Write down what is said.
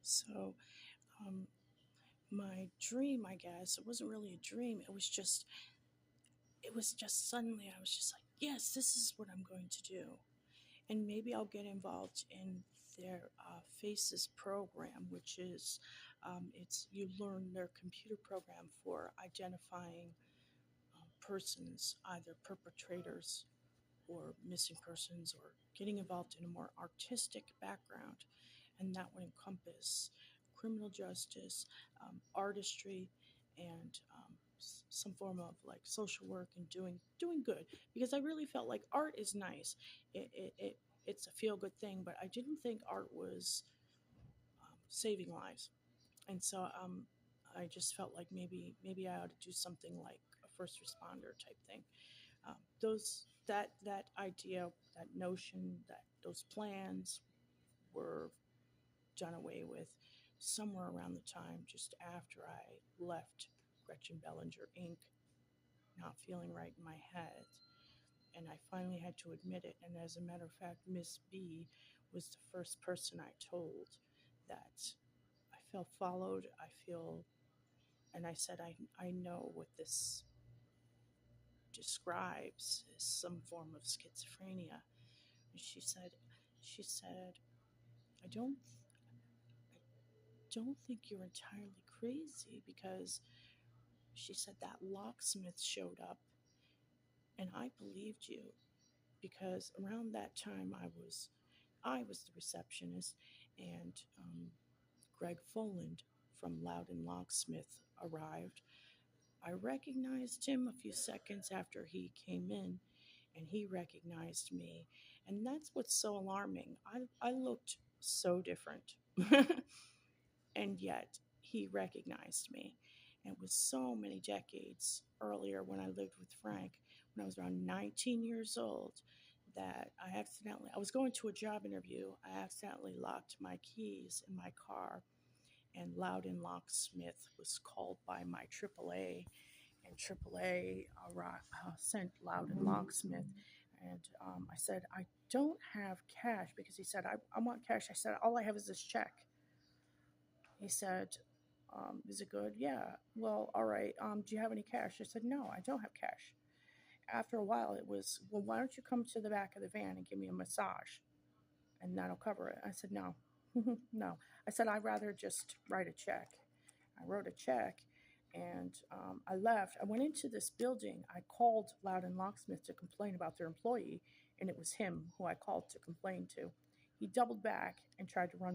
So, um, my dream, I guess, it wasn't really a dream. It was just suddenly I was just like, yes, this is what I'm going to do. And maybe I'll get involved in their FACES program, which is it's you learn their computer program for identifying persons, either perpetrators or missing persons, or getting involved in a more artistic background, and that would encompass criminal justice, artistry, and some form of like social work and doing good. Because I really felt like art is nice. It's a feel good thing, but I didn't think art was saving lives, and so I just felt like maybe I ought to do something like a first responder type thing. Those that idea, that notion, that those plans were done away with somewhere around the time just after I left Gretchen Bellinger Inc., not feeling right in my head. And I finally had to admit it. And as a matter of fact, Miss B was the first person I told that I felt followed. I feel, and I said, I know what this describes is some form of schizophrenia. And she said, I don't think you're entirely crazy, because she said that locksmith showed up and I believed you, because around that time I was the receptionist, and Greg Foland from Loudon Locksmith arrived. I recognized him a few seconds after he came in, and he recognized me. And that's what's so alarming. I looked so different. And yet he recognized me. And it was so many decades earlier when I lived with Frank, when I was around 19 years old, that I was going to a job interview. I accidentally locked my keys in my car, and Loudon Locksmith was called by my AAA, and AAA sent Loudon Locksmith. And I said, I don't have cash, because he said, I want cash. I said, all I have is this check. He said, is it good? Yeah. Well, all right. Do you have any cash? I said, no, I don't have cash. After a while, it was, well, why don't you come to the back of the van and give me a massage, and that'll cover it? I said, no, no. I said, I'd rather just write a check. I wrote a check, and I left. I went into this building. I called Loudon Locksmith to complain about their employee, and it was him who I called to complain to. He doubled back and tried to run me